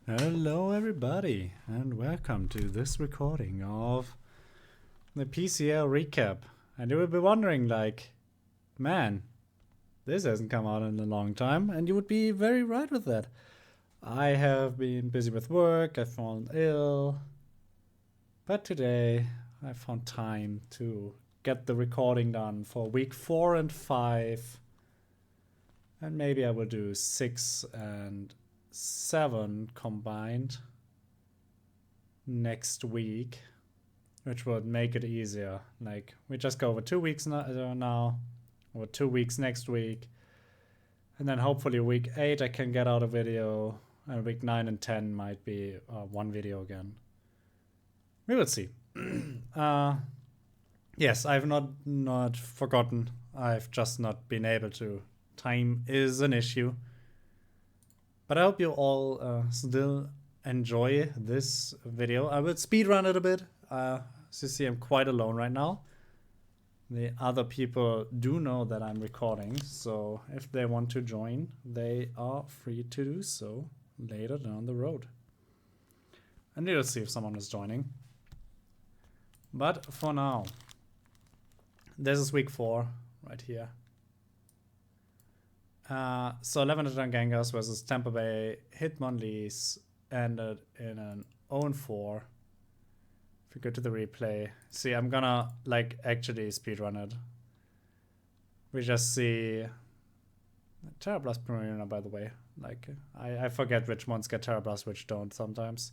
Hello everybody and welcome to this recording of the PCL recap. And you will be wondering like, man, this hasn't come out in a long time, and you would be very right with that. I have been busy with work, I fallen ill, but today I found time to get the recording done for week 4 and 5, and maybe I will do 6 and 7 combined next week, which would make it easier. Like, we just go over 2 weeks now, or 2 weeks next week, and then hopefully week 8 I can get out a video, and week 9 and 10 might be one video again. We will see. Yes, I've not forgotten. I've just not been able to. Time is an issue. But I hope you all still enjoy this video. I will speedrun it a bit. As you see, I'm quite alone right now. The other people do know that I'm recording, so if they want to join, they are free to do so later down the road. And we'll see if someone is joining. But for now, this is week 4 right here. So 11 Gangers versus Tampa Bay Hitmonlees ended in an 0-4. If we go to the replay, see, I'm gonna like actually speedrun it. We just see Terrablast Marina, by the way. Like, I forget which ones get Terrablast, which don't sometimes.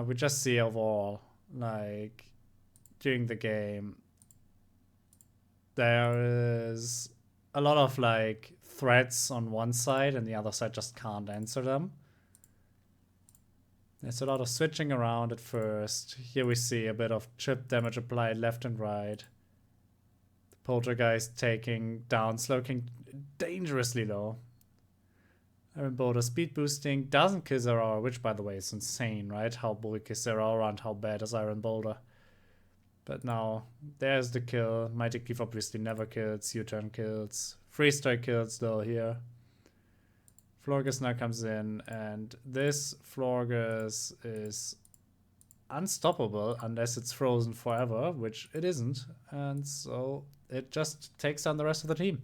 We just see overall, like, during the game, there is a lot of like threats on one side and the other side just can't answer them. There's a lot of switching around at first. Here we see a bit of chip damage applied left and right. The Poltergeist taking down Slowking dangerously low. Iron Boulder speed boosting doesn't kill Zeraora, which by the way is insane, right? How bulky is Zeraora and how bad is Iron Boulder. But now, there's the kill. Mighty Cleave obviously never kills. U-turn kills. Free strike kills though here. Florges now comes in, and this Florges is unstoppable unless it's frozen forever, which it isn't. And so it just takes down the rest of the team.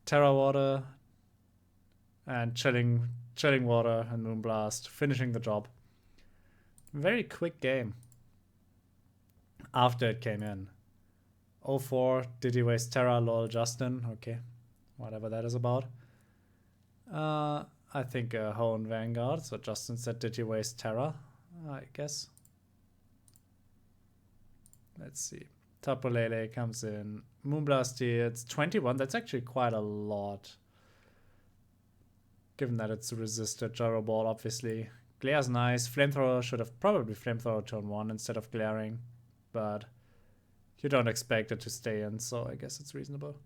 Terra Water and Chilling Water and Moonblast finishing the job. Very quick game. After it came in. 0-4, did he waste Terra, lol, Justin? Okay, whatever that is about. I think a Hone Vanguard, so Justin said, did you waste Terra? I guess. Let's see. Tapolele comes in. Moonblast here, it's 21, that's actually quite a lot. Given that it's resisted Gyro Ball, obviously. Glare's nice. Flamethrower should have probably Flamethrower turn 1 instead of glaring. But you don't expect it to stay in, so I guess it's reasonable.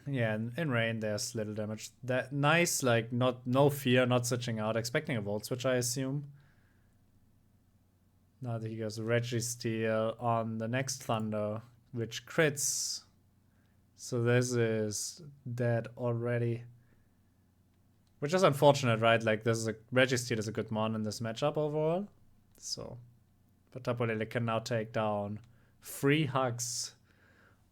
Yeah, in rain there's little damage. That nice, like no fear, not switching out, expecting a Volt Switch, I assume. Now that he goes Registeel on the next Thunder, which crits. So this is dead already. Which is unfortunate, right? Like, this is Registeel is a good mon in this matchup overall. So, but Tapolele can now take down 3 hugs,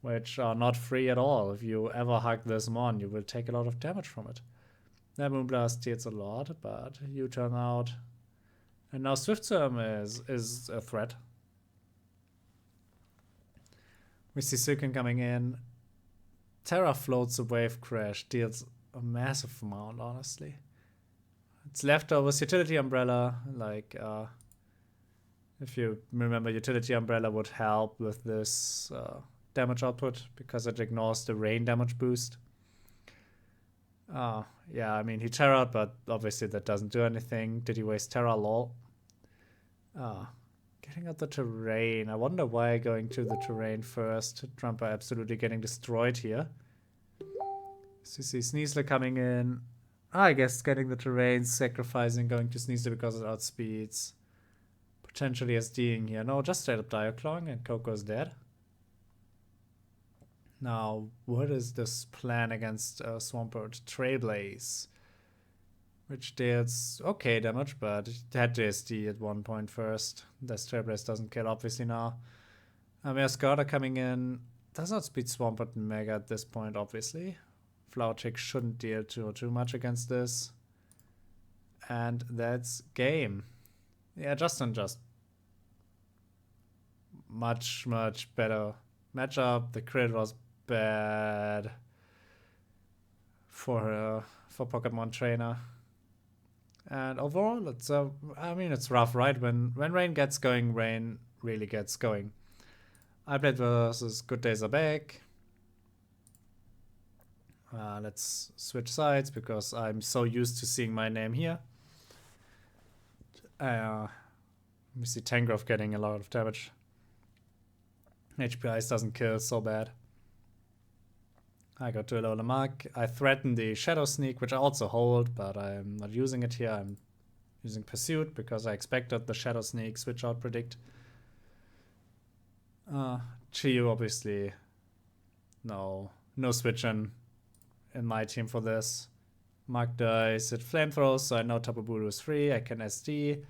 which are not free at all. If you ever hug this mon, you will take a lot of damage from it. That Moonblast deals a lot, but you turn out. And now Swift Swim is a threat. We see Silken coming in. Terra floats a Wave Crash, deals a massive amount, honestly. It's leftovers, Utility Umbrella, like, if you remember, Utility Umbrella would help with this damage output because it ignores the rain damage boost. Yeah, I mean, he Terra'd, but obviously that doesn't do anything. Did he waste Terra? Lol. Getting out the terrain. I wonder why going to the terrain first. Trumper absolutely getting destroyed here. So you see Sneasler coming in. I guess getting the terrain, sacrificing, going to Sneasler because it outspeeds. Potentially SDing here. No, just straight up Diaclawing and Coco's dead. Now, what is this plan against Swampert? Trailblaze. which deals okay damage, but it had to SD at one point first. The Trailblaze doesn't kill, obviously, now. We have Skirter coming in. Does not speed Swamp, but Mega at this point, obviously. Flower Tick shouldn't deal too much against this. And that's game. Yeah, just much better matchup. The crit was bad for Pokemon Trainer. And overall, it's I mean, it's rough, right? When Rain gets going, Rain really gets going. I played versus Good Days Are Back. Let's switch sides because I'm so used to seeing my name here. We see Tangrowth getting a lot of damage. HP Ice doesn't kill so bad. I got to a low mark. I threaten the Shadow Sneak, which I also hold, but I'm not using it here. I'm using Pursuit because I expected the Shadow Sneak switch out predict. Chiyu, obviously, no switching in my team for this. Mark dies, it flamethrowers, so I know Tapu Bulu is free. I can SD.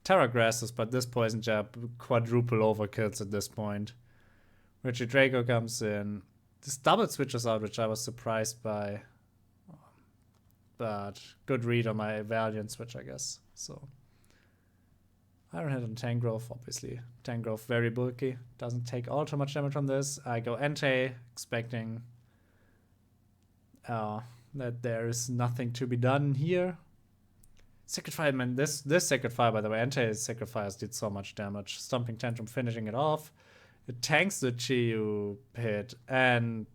Terra Grasses, but this Poison Jab quadruple overkills at this point. Richie Draco comes in. This double switches out, which I was surprised by. But good read on my Valiant switch, I guess. So Iron Head on Tangrowth, obviously. Tangrowth very bulky. Doesn't take all too much damage from this. I go Entei, expecting that there is nothing to be done here. Sacred Fire, man, this Sacred Fire, by the way, Entei's Sacred Fires did so much damage. Stomping Tantrum finishing it off. It tanks the Chiyu hit, and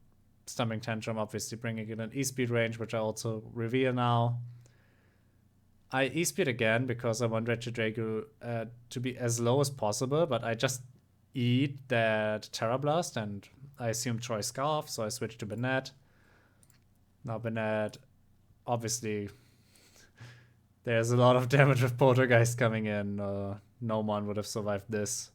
Stomping Tantrum obviously bringing it an E-Speed range, which I also reveal now. I E-Speed again because I want Regidrago to be as low as possible, but I just eat that Terra Blast, and I assume Troy Scarf, so I switch to Banette. Now Banette, obviously, there's a lot of damage with Poltergeist coming in. No one would have survived this.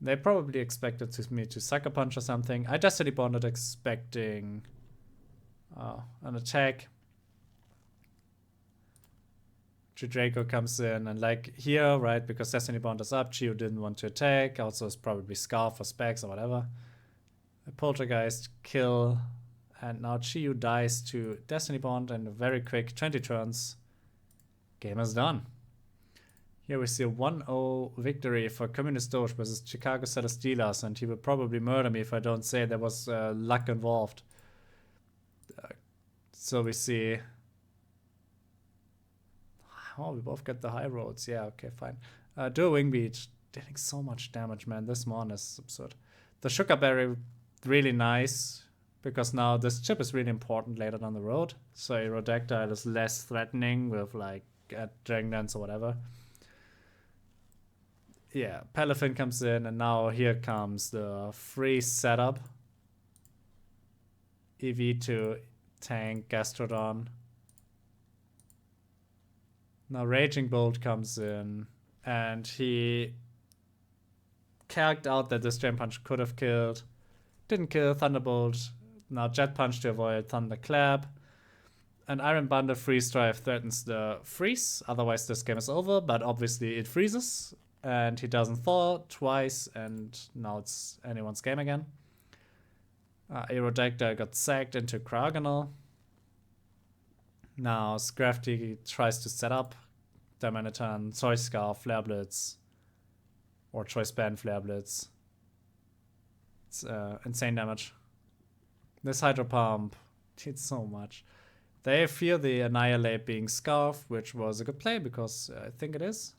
They probably expected me to Sucker Punch or something. I Destiny Bonded expecting an attack. Draco comes in, and like here, right, because Destiny Bond is up, Chiyu didn't want to attack. Also, it's probably Scarf or Specs or whatever. A Poltergeist kill, and now Chiyu dies to Destiny Bond, and a very quick 20 turns. Game is done. Here we see a 1-0 victory for Communist Doge versus Chicago Celestelas, and he will probably murder me if I don't say there was luck involved. So we see... Oh, we both get the high roads. Yeah, okay, fine. Dual Wing Beat, dealing so much damage, man. This mon is absurd. The Sugar Berry, really nice, because now this chip is really important later down the road. So Aerodactyl is less threatening with, like, Dragon Dance or whatever. Yeah, Palafin comes in, and now here comes the free setup. EV to tank Gastrodon. Now Raging Bolt comes in, and he calced out that this Drain Punch could have killed. Didn't kill. Thunderbolt. Now Jet Punch to avoid Thunderclap. And Iron Bundle Freeze Drive threatens the freeze, otherwise this game is over, but obviously it freezes. And he doesn't thaw twice, and now it's anyone's game again. Aerodactyl got sacked into Cryogonal. Now Scrafty tries to set up Diamanitan, Choice Scarf, Flare Blitz, or Choice Band Flare Blitz. It's insane damage. This Hydro Pump did so much. They fear the Annihilate being Scarf, which was a good play because I think it is.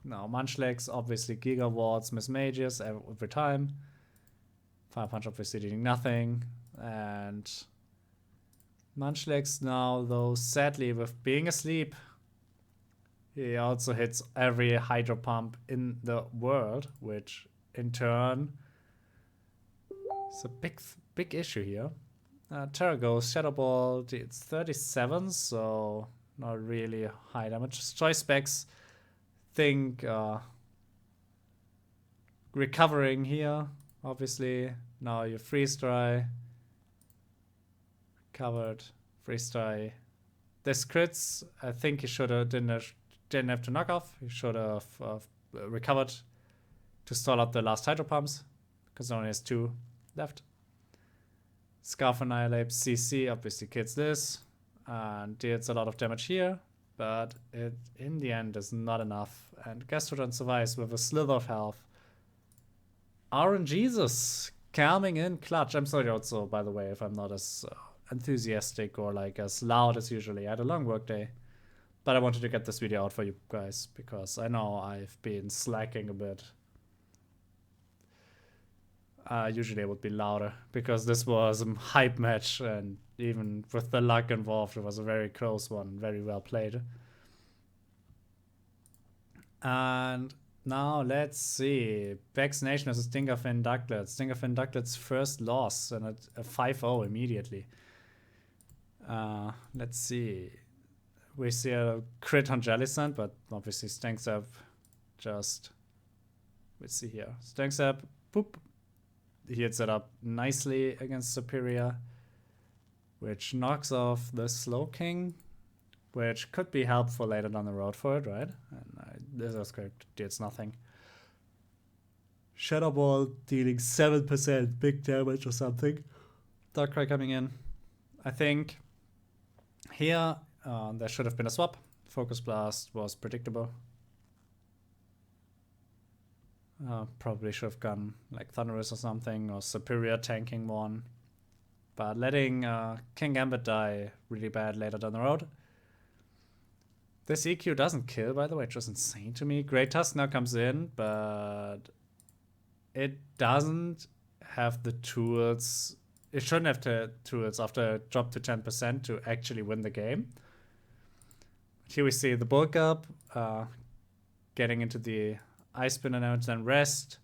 Now Munchlax, obviously Giga Wards, Miss Mages every time. Fire Punch obviously doing nothing. And Munchlax now, though, sadly, with being asleep, he also hits every Hydro Pump in the world, which in turn is a big issue here. Terra goes Shadow Ball, it's 37, so not really high damage. Choice Specs, think recovering here, obviously. Now you Freeze Dry. Covered, Freeze Dry, this crits. I think he should have didn't have to knock off. He should have recovered to stall out the last hydro pumps because only has 2 left. Scarf Annihilate CC obviously kills this and deals a lot of damage here, but it in the end is not enough. And Gastrodon survives with a slither of health. RNGesus coming in clutch. I'm sorry also, by the way, if I'm not as enthusiastic or like as loud as usually. I had a long work day, but I wanted to get this video out for you guys because I know I've been slacking a bit. Usually it would be louder because this was a hype match, and even with the luck involved, it was a very close one, very well played. And now let's see. Vaccination as a Stingerfin Ducklet. Stingerfin Ducklet's first loss and a 5-0 immediately. Let's see. We see a crit on Jellicent, but obviously stinks up. Just let's see here. Stinks up. Boop. He hits it up nicely against Superior, which knocks off the Slow King, which could be helpful later down the road for it, right? And this is correct. Deals nothing. Shadow Ball dealing 7% big damage or something. Darkrai coming in. I think here there should have been a swap. Focus Blast was predictable. Probably should have gone like Thunderous or something, or Superior tanking one. But letting King Gambit die really bad later down the road. This EQ doesn't kill, by the way, which is insane to me. Great Tusk now comes in, but it doesn't have the tools. It shouldn't have the tools after it dropped to 10% to actually win the game. Here we see the bulk up, getting into the Ice Spin and then rest.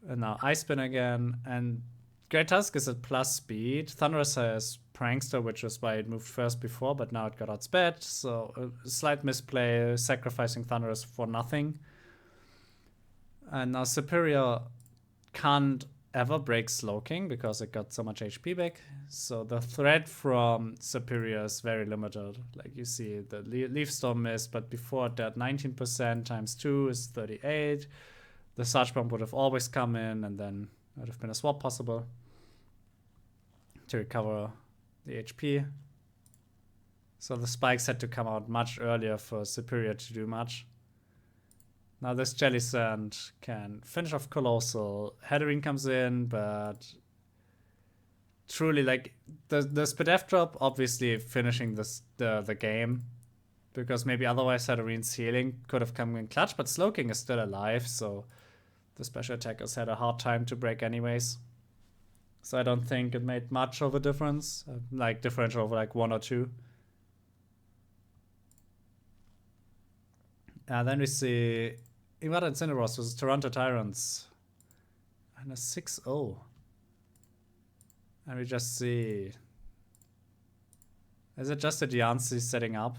And now Ice Spin again. And Great Tusk is at plus speed. Thunderous has Prankster, which is why it moved first before, but now it got outsped. So a slight misplay, sacrificing Thunderous for nothing. And now Superior can't ever break Slowking because it got so much HP back. So the threat from Superior is very limited. Like you see, the Leaf Storm missed, but before that 19% times 2 is 38. The Surge Bomb would have always come in, and then it would have been a swap possible to recover the HP. So the spikes had to come out much earlier for Superior to do much. Now this Jellicent can finish off Colossal. Hatterene comes in, but truly, like, the Spadef drop obviously finishing the game, because maybe otherwise Hatterene's healing could have come in clutch, but Slowking is still alive, so the special attackers had a hard time to break anyways. So I don't think it made much of a difference, like differential over like 1 or 2. And then we see Iwata and Cinderos versus Toronto Tyrants. And a 6-0. And we just see... Is it just a Diancie setting up?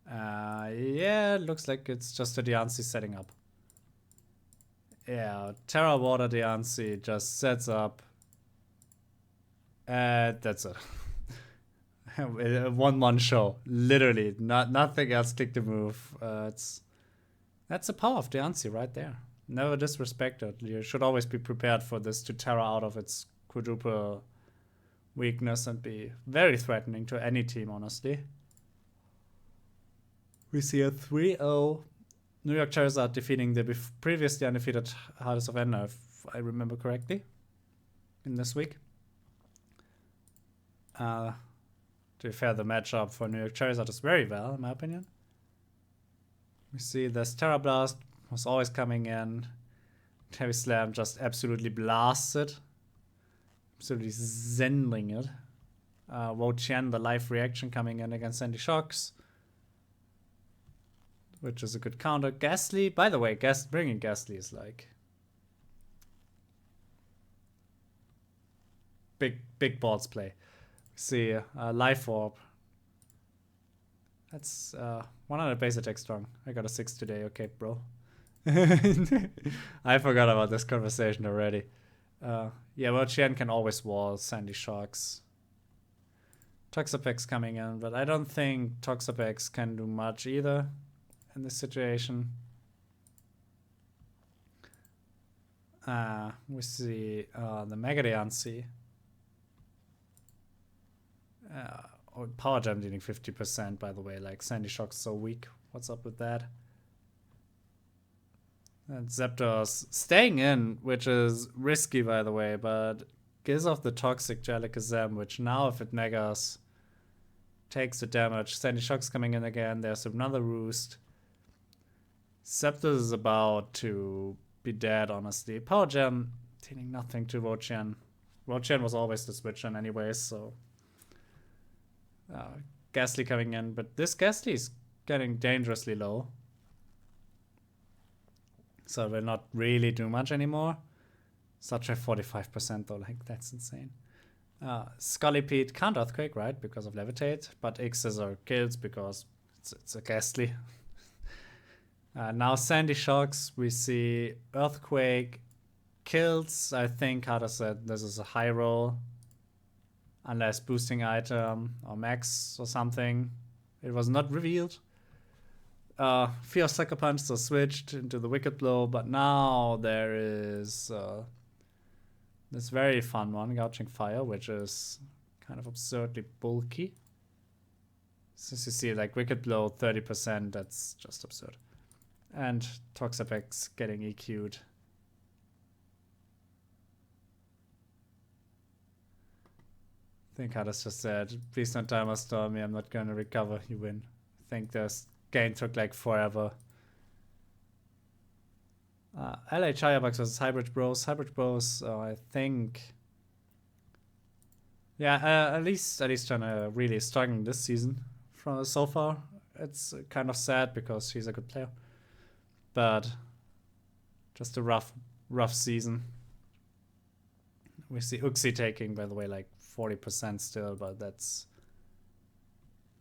Yeah, it looks like it's just a Diancie setting up. Yeah, Terra Water Diancie just sets up. That's it. A 1-1 show, literally. Nothing else clicked the move. That's the power of Diancie right there. Never disrespected. You should always be prepared for this to Terra out of its quadruple weakness and be very threatening to any team, honestly. We see a 3-0 New York Charizard defeating the previously undefeated Hardest of Ender, if I remember correctly, in this week. To be fair, the matchup for New York Charizard is very well, in my opinion. We see this Terra Blast was always coming in. Heavy Slam just absolutely blasts it. Absolutely zending it. Wo Qian, the live reaction coming in against Sandy Shocks, which is a good counter. Ghastly, by the way, bringing Ghastly is like big balls play. See, Life Orb. That's 100 base attack strong. I got a 6 today, okay, bro. I forgot about this conversation already. Yeah, well, Chen can always wall Sandy Shocks. Toxapex coming in, but I don't think Toxapex can do much either in this situation. We see the Megadeancy. Power Gem dealing 50%, by the way. Like, Sandy Shock's so weak. What's up with that? And Zapdos staying in, which is risky, by the way, but gives off the Toxic Jellicazem, which now, if it Megas, takes the damage. Sandy Shock's coming in again. There's another Roost. Zapdos is about to be dead, honestly. Power Gem dealing nothing to Rochian. Rochian was always the switch on anyways, so... Ghastly coming in, but this Ghastly is getting dangerously low. So it will not really do much anymore. Such a 45% though, like that's insane. Scolipede can't Earthquake, right? Because of Levitate, but X's are kills because it's a Ghastly. Now Sandy Shocks, we see Earthquake kills. I think Hada said this is a high roll. Unless boosting item or max or something. It was not revealed. Fear Sucker Punch, so switched into the Wicked Blow, but now there is this very fun one, Gouging Fire, which is kind of absurdly bulky. Since you see like Wicked Blow 30%, that's just absurd. And Toxapex getting EQ'd. I think Hada's just said, please don't Timer Storm me, I'm not gonna recover, you win. I think this game took like forever. LA Chirebugs versus Hybrid Bros. Hybrid Bros, I think... Yeah, at least trying to really struggling this season from so far. It's kind of sad because he's a good player. But just a rough season. We see Uxie taking, by the way, like 40% still, but that's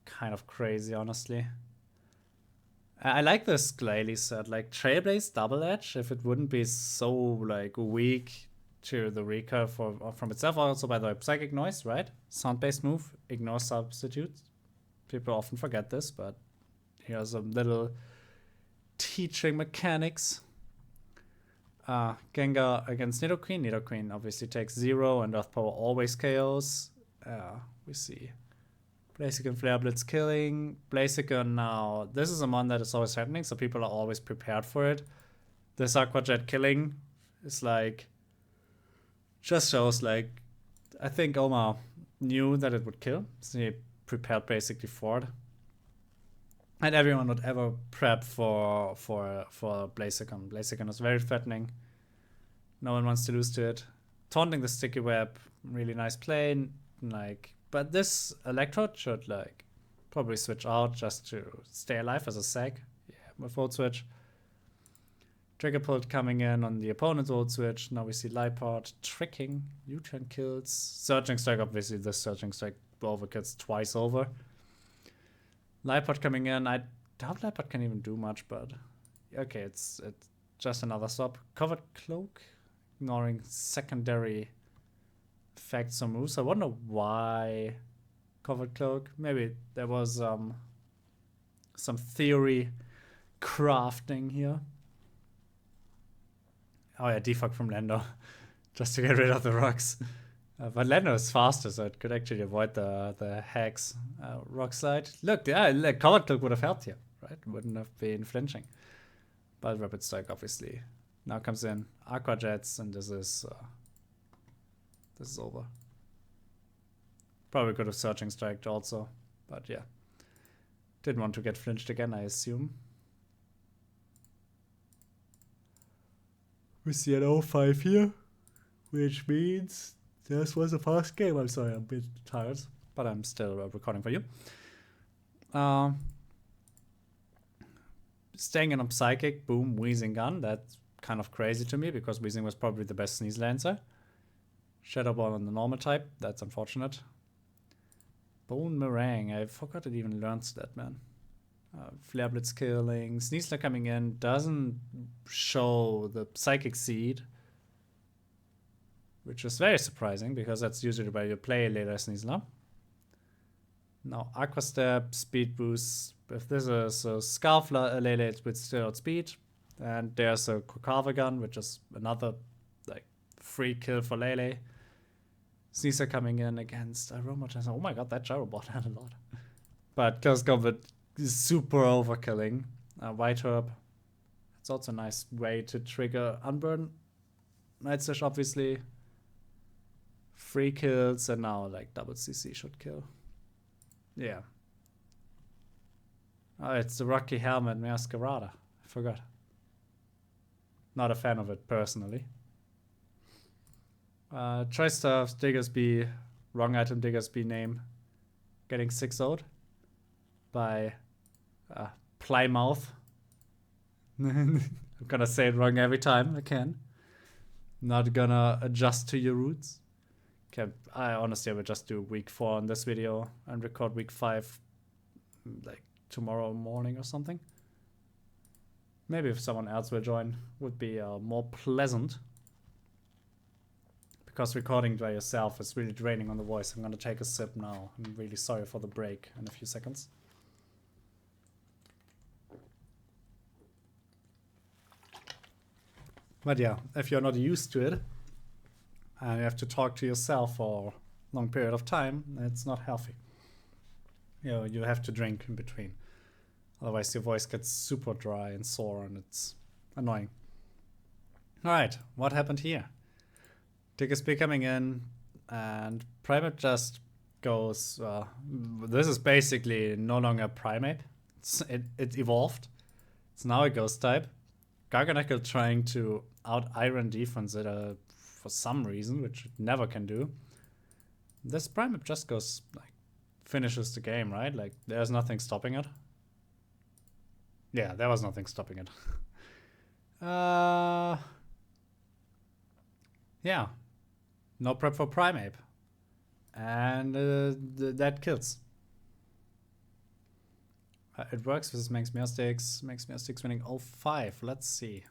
kind of crazy, honestly. I like this Glalie set, like Trailblaze Double Edge, if it wouldn't be so like weak to the recurve from itself. Also, by the way, Psychic Noise, right? Sound-based move, ignore substitutes. People often forget this, but here's a little teaching mechanics. Gengar against Nidoqueen. Nidoqueen obviously takes 0 and Earth Power always KOs. We see Blaziken Flare Blitz killing. Blaziken now. This is a mon that is always happening, so people are always prepared for it. This Aqua Jet killing is like... just shows like... I think Omar knew that it would kill, so he prepared basically for it. And everyone would ever prep for Blaziken. Blaziken is very threatening. No one wants to lose to it. Taunting the Sticky Web, really nice play. Like, but this Electrode should like probably switch out just to stay alive as a sec. Yeah, with Volt Switch. Trigger Pult coming in on the opponent's Volt Switch. Now we see Liepard tricking. U-turn kills. Surging Strike, obviously the Surging Strike overkills twice over. Liepard coming in. I doubt Liepard can even do much, but okay, it's just another stop. Covered Cloak, ignoring secondary effects or moves. I wonder why Covered Cloak. Maybe there was some theory crafting here. Oh yeah, defog from Lando, just to get rid of the rocks. But Lando is faster, so it could actually avoid the hacks. Rock Slide. Look, yeah, like Covered Cloak would have helped here, right? Wouldn't have been flinching. But Rapid Strike, obviously, now comes in. Aqua Jets, and this is over. Probably could have Surging Striked also, but yeah. Didn't want to get flinched again, I assume. We see an 0-5 here, which means this was a fast game. I'm sorry, I'm a bit tired, but I'm still recording for you. Staying in a Psychic, boom, Wheezing Gun. That's kind of crazy to me because Wheezing was probably the best Sneasel answer. Shadow Ball on the normal type, that's unfortunate. Bone Meringue, I forgot it even learns that, man. Flare Blitz killing. Sneasler coming in doesn't show the Psychic Seed, which is very surprising because that's usually where you play later Sneasler. Now Aqua Step, Speed Boost. If this is a Scarf Lele, it's with still outspeed. And there's a Kokava gun, which is another like free kill for Lele. Caesar coming in against Aromatizing. Oh my god, that Gyrobot had a lot. But Chaos Goblet is super overkilling. White Herb. It's also a nice way to trigger Unburn. Night Slash, obviously. Free kills, and now like double CC should kill. Yeah. Oh, it's the Rocky Helmet Masquerada. I forgot. Not a fan of it personally. Choice Stuffs, Diggersby, wrong item Diggersby name. Getting 6-0'd by Plymouth. I'm gonna say it wrong every time I can. Not gonna adjust to your roots. Okay, I honestly would just do week 4 on this video and record week 5 like tomorrow morning or something. Maybe if someone else will join would be more pleasant. Because recording by yourself is really draining on the voice. I'm gonna take a sip now. I'm really sorry for the break in a few seconds. But yeah, if you're not used to it, and you have to talk to yourself for a long period of time, it's not healthy. You know, you have to drink in between. Otherwise your voice gets super dry and sore and it's annoying. Alright, what happened here? Diggersby coming in and Primate just goes, this is basically no longer Primate. It evolved. It's now a Ghost type. Garganacl trying to out-iron defense it for some reason, which it never can do. This Primate just goes, like, finishes the game, right? Like, there's nothing stopping it. Yeah, there was nothing stopping it. Yeah. No prep for Primeape. And that kills. It works with Manx Meowsticks. Manx Meowsticks winning 0-5. Let's see.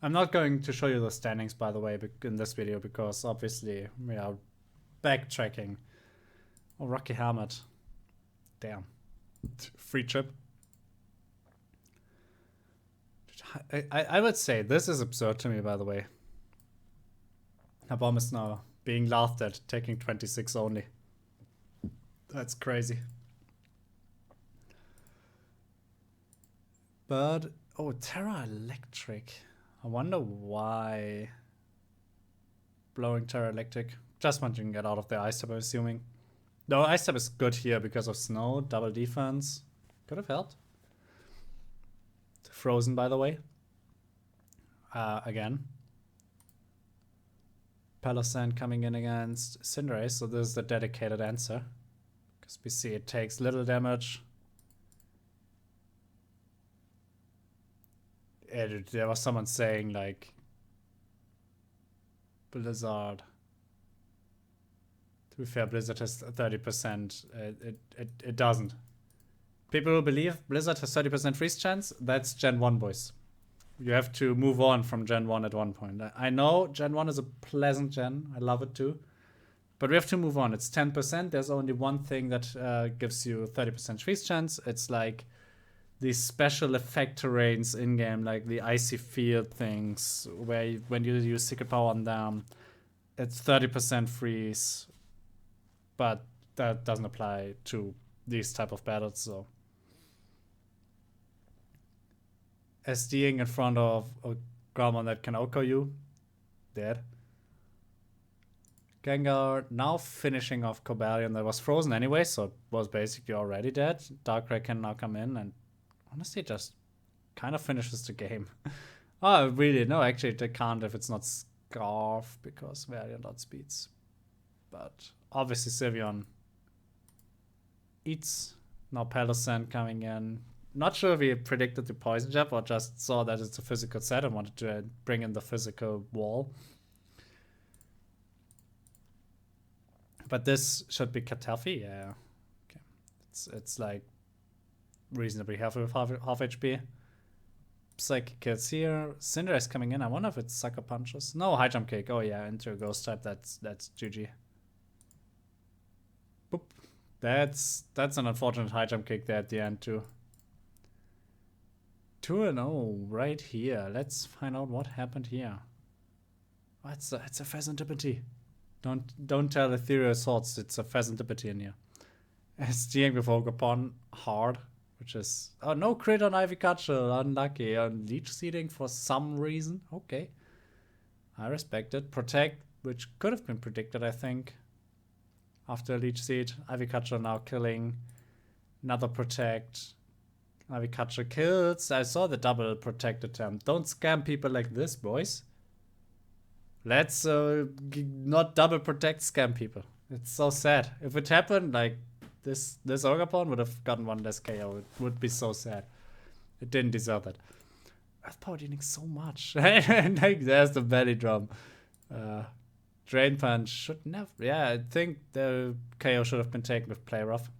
I'm not going to show you the standings, by the way, in this video, because obviously we are backtracking. Oh, Rocky Helmet. Damn. Free chip. I would say this is absurd to me, by the way. A bomb is now being laughed at, taking 26 only. That's crazy. But, oh, Terra Electric. I wonder why. Blowing Terra Electric. Just want you can get out of the Ice Type, I'm assuming. No, Ice Type is good here because of snow, double defense. Could have helped. Frozen, by the way. Again. Palossand coming in against Cinderace, so this is the dedicated answer. Because we see it takes little damage. There was someone saying, like, Blizzard. To be fair, Blizzard has 30%. It doesn't. People who believe Blizzard has 30% freeze chance, that's Gen 1, boys. You have to move on from Gen 1 at one point. I know Gen 1 is a pleasant gen. I love it too. But we have to move on. It's 10%. There's only one thing that gives you 30% freeze chance. It's like these special effect terrains in-game, like the icy field things, where when you use Secret Power on them, it's 30% freeze. But that doesn't apply to these type of battles, so. SDing in front of a Gromon that can OHKO you. Dead. Gengar now finishing off Cobalion that was frozen anyway, so it was basically already dead. Darkrai can now come in and honestly just kind of finishes the game. Oh, really? No, actually they can't if it's not Scarf because Valiant outspeeds. But obviously Sylveon eats. Now Palossand coming in. Not sure if he predicted the Poison Jab or just saw that it's a physical set and wanted to bring in the physical wall. But this should be kept healthy, yeah. Okay. It's like reasonably healthy with half HP. Psychic kills here. Cinder is coming in. I wonder if it's Sucker Punches. No, High Jump Kick. Oh yeah, into a Ghost type. That's GG. Boop. That's an unfortunate high jump kick there at the end too. 2-0 right here. Let's find out what happened here. Oh, it's a Pheasantipity. Don't tell Ethereal Swords it's a Pheasantipity in here. SGing with Ogre hard, which is no crit on Ivy Cutchel, unlucky. On Leech Seeding for some reason. Okay. I respect it. Protect, which could have been predicted, I think. After Leech Seed, Ivy Cutchel now killing. Another Protect. Ivy Cutchel kills. I saw the double Protect attempt. Don't scam people like this, boys. Let's not double Protect scam people. It's so sad. If it happened, like this Ogre would have gotten one less KO. It would be so sad. It didn't deserve that. Earth Power dealing so much. Like there's the belly drum. Drain Punch should never. Yeah, I think the KO should have been taken with Play Rough.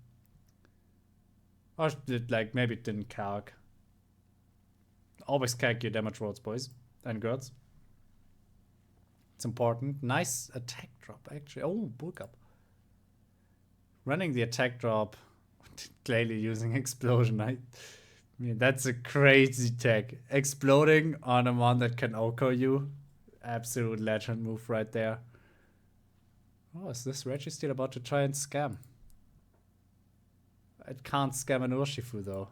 Or like maybe it didn't calc. Always calc your damage rolls, boys and girls. It's important. Nice attack drop, actually. Oh, bulk up. Running the attack drop, clearly using explosion. I mean, that's a crazy tech. Exploding on a one that can OHKO you. Absolute legend move right there. Oh, is this Registeel about to try and scam? It can't scam an Urshifu though.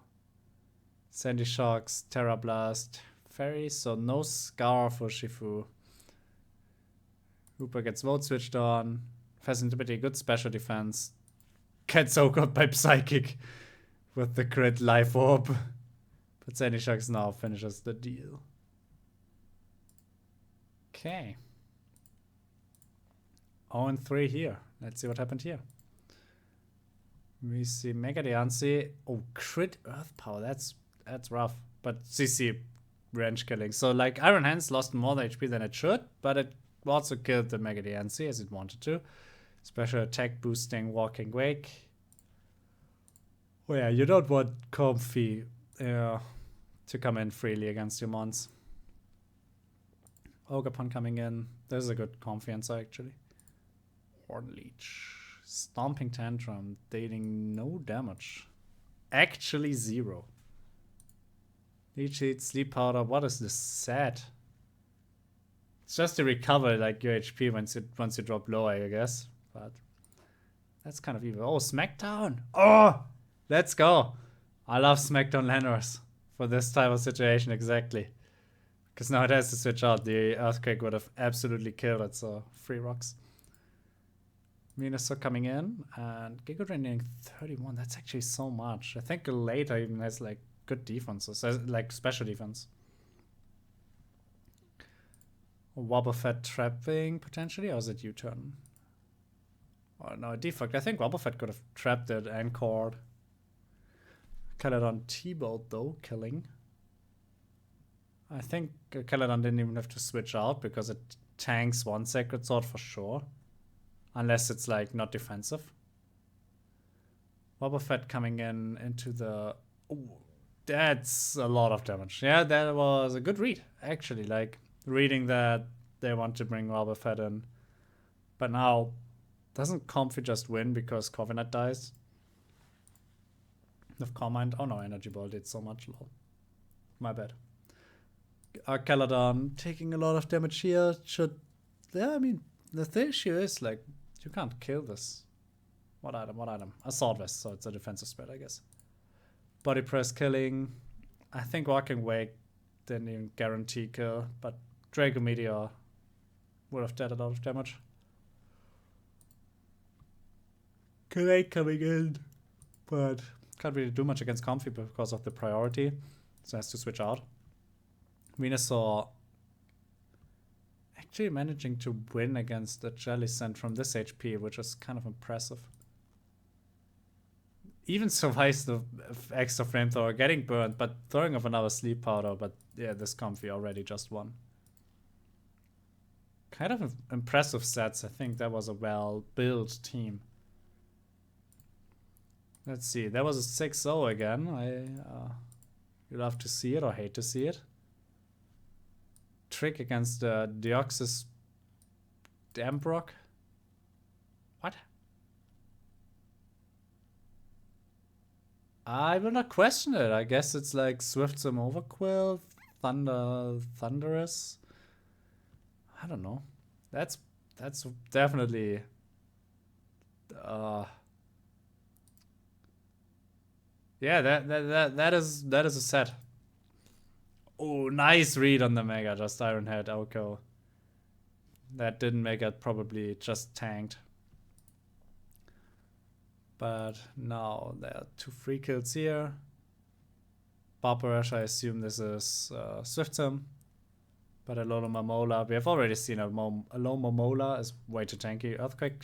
Sandy Shocks, Terra Blast, Fairy, so no Scar for Urshifu. Hooper gets Vote switched on. Pheasantipity, good special defense. Gets OHKO'd by Psychic with the crit Life Orb. But Sandy Shocks now finishes the deal. Okay. 0-3 here. Let's see what happened here. We see Mega Diancie. Oh, crit Earth Power. That's rough. But CC range killing. So like Iron Hands lost more HP than it should, but it also killed the Mega Diancie as it wanted to. Special attack boosting Walking Wake. Oh yeah, you don't want Comfy to come in freely against your mons. Ogre coming in. This is a good Comfy answer actually. Horn Leech. Stomping Tantrum, dealing no damage. Actually 0. Leech Seed, Sleep Powder, what is this set? It's just to recover like your HP once you drop low, I guess. But that's kind of evil. Oh, Smackdown! Oh! Let's go! I love Smackdown Landers for this type of situation, exactly. Because now it has to switch out. The Earthquake would have absolutely killed it, so 3 rocks. Venusaur coming in, and Giga Drain 31. That's actually so much. I think later even has like good defenses, like special defense. Wobbuffet trapping potentially, or is it U-turn? Oh no, default. I think Wobbuffet could have trapped it and cored. Caledon T-Bolt though, killing. I think Caledon didn't even have to switch out because it tanks one Sacred Sword for sure. Unless it's like not defensive. Wobbuffet coming into the... Ooh, that's a lot of damage. Yeah, that was a good read, actually. Like, reading that they want to bring Wobbuffet in. But now, doesn't Comfy just win because Corviknight dies? With Carmine? Oh no, Energy Ball did so much. Lol. My bad. Caledon taking a lot of damage here. Should... Yeah, I mean, the issue is, like, you can't kill this. What item? What item? Assault Vest, so it's a defensive spread, I guess. Body Press killing. I think Walking Wake didn't even guarantee kill, but Draco Meteor would have dealt a lot of damage. Great coming in, but can't really do much against Comfy because of the priority, so has to switch out. Venusaur actually managing to win against the Jellicent from this HP, which is kind of impressive. Even survives the extra flamethrower, getting burned, but throwing off another Sleep Powder. But yeah, this Comfy already just won. Kind of impressive sets. I think that was a well-built team. Let's see. That was a 6-0 again. You love to see it or hate to see it. Trick against the Deoxys Damprock. What? I will not question it. I guess it's like Swift Sim Overquill, Thunderous. I don't know. That's definitely yeah, that is a set. Oh, nice read on the Mega, just Ironhead Oko. That didn't make it, probably just tanked. But now there are 2 free kills here. Barbarash, I assume this is Swift Sim. But Alola Momola, we have already seen Alola Momola is way too tanky. Earthquake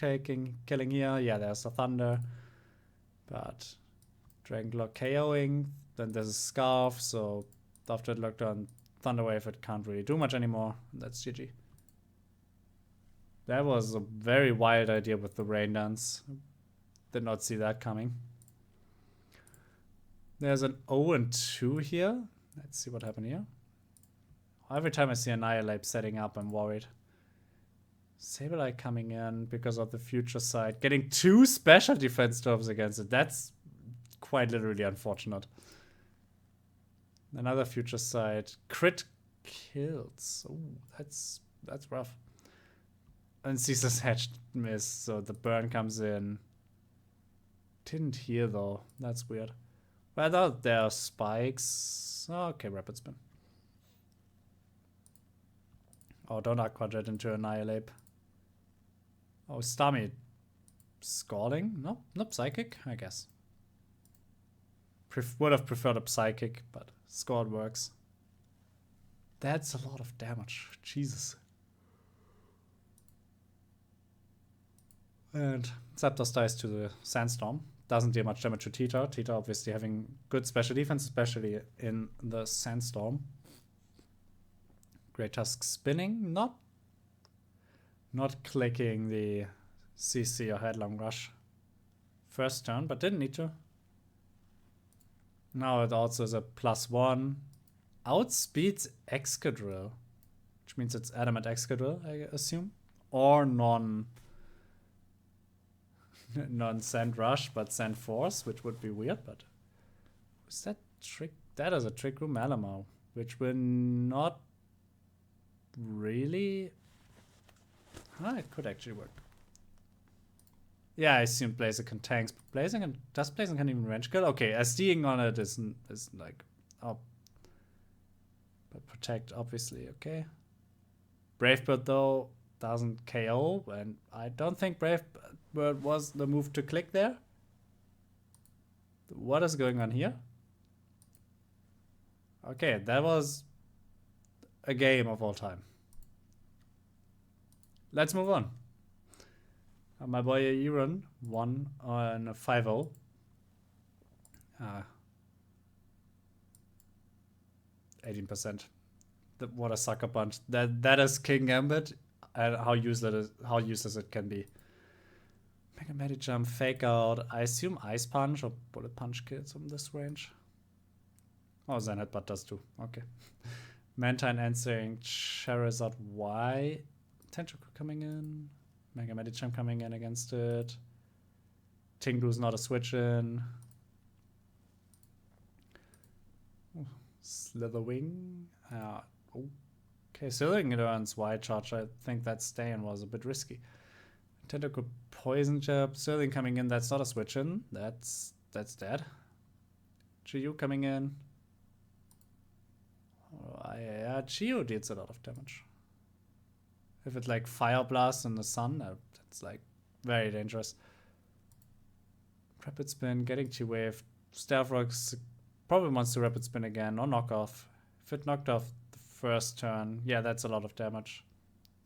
killing here. Yeah, there's a Thunder. But Dragonglock KOing. Then there's a Scarf, so after it locked on Thunder Wave, it can't really do much anymore. That's GG. That was a very wild idea with the Rain Dance. Did not see that coming. There's an 0 and 2 here. Let's see what happened here. Every time I see Annihilate setting up, I'm worried. Sableye coming in because of the future side. Getting 2 special defense stoves against it. That's quite literally unfortunate. Another future side. Crit kills. Oh, that's rough. And Caesar's Hedge missed, so the burn comes in. Didn't hear though. That's weird. But I thought there are spikes. Oh, okay, Rapid Spin. Oh, don't Aqua Jet into Annihilate. Oh, Starmie. Scalding? Nope, not Psychic, I guess. Would have preferred a Psychic, but Scald works. That's a lot of damage. Jesus. And Zapdos dies to the Sandstorm. Doesn't deal much damage to Tita. Tita obviously having good special defense, especially in the Sandstorm. Great Tusk spinning, not clicking the CC or Headlong Rush first turn, but didn't need to. Now it also is a +1. Outspeeds Excadrill, which means it's Adamant Excadrill, I assume, or non-Sand Rush, but Sand Force, which would be weird. But is that trick? That is a Trick Room Alamo, which will not really. It could actually work. Yeah, I assume Blaziken tanks. Does Blaziken even range kill? Okay, SDing on it is like, oh, but protect obviously. Okay. Brave Bird though doesn't KO, and I don't think Brave Bird was the move to click there. What is going on here? Okay, that was a game of all time. Let's move on. My boy Euron won on a 5-0. Ah. 18%. What a sucker punch. That is King Gambit, and how useless it can be. Mega Medicham, Fake Out. I assume Ice Punch or Bullet Punch kills from this range. Oh, Zen Headbutt does too. Okay. Mantine answering Charizard Y. Tenchoku coming in. Mega Medicham coming in against it. Tinglu's not a switch in. Slitherwing. Okay, Slithering learns Wild Charge. I think that stay-in was a bit risky. Tenchoku Poison Jab. Slithering coming in. That's not a switch in. That's dead. Chiyu coming in. Oh, yeah, Chiyu deals a lot of damage. If it's like Fire Blast in the sun, that's like very dangerous. Rapid Spin, getting T-Wave. Stealth Rocks probably wants to Rapid Spin again, or knock off. If it knocked off the first turn, yeah, that's a lot of damage.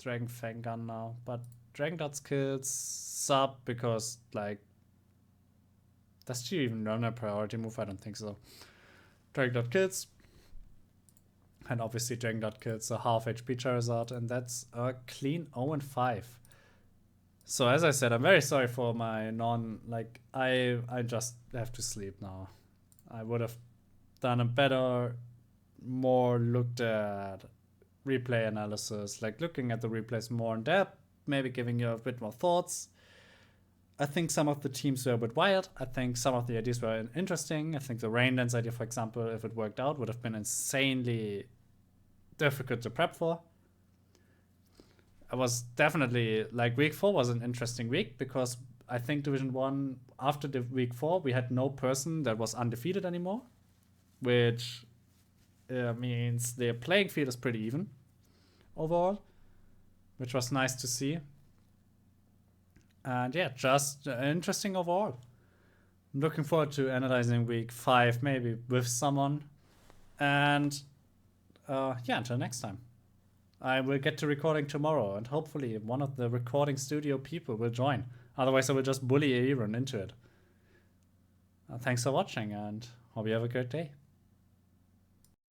Dragon Fang Gun now, but Dragon Dots kills sub because, like, does she even learn a priority move? I don't think so. Dragon Dot kills. And obviously Dragon Dot kills a half HP Charizard, and that's a clean 0-5. So as I said, I'm very sorry for my I just have to sleep now. I would have done a better, more looked at replay analysis, like looking at the replays more in depth, maybe giving you a bit more thoughts. I think some of the teams were a bit wild. I think some of the ideas were interesting. I think the rain dance idea, for example, if it worked out, would have been insanely difficult to prep for. I was definitely, like, week 4 was an interesting week because I think Division 1, after the week 4, we had no person that was undefeated anymore, which means the playing field is pretty even overall, which was nice to see. And yeah, just interesting overall. I'm looking forward to analyzing week 5, maybe with someone. And yeah, until next time. I will get to recording tomorrow, and hopefully one of the recording studio people will join. Otherwise, I will just bully Aaron into it. Thanks for watching, and hope you have a great day.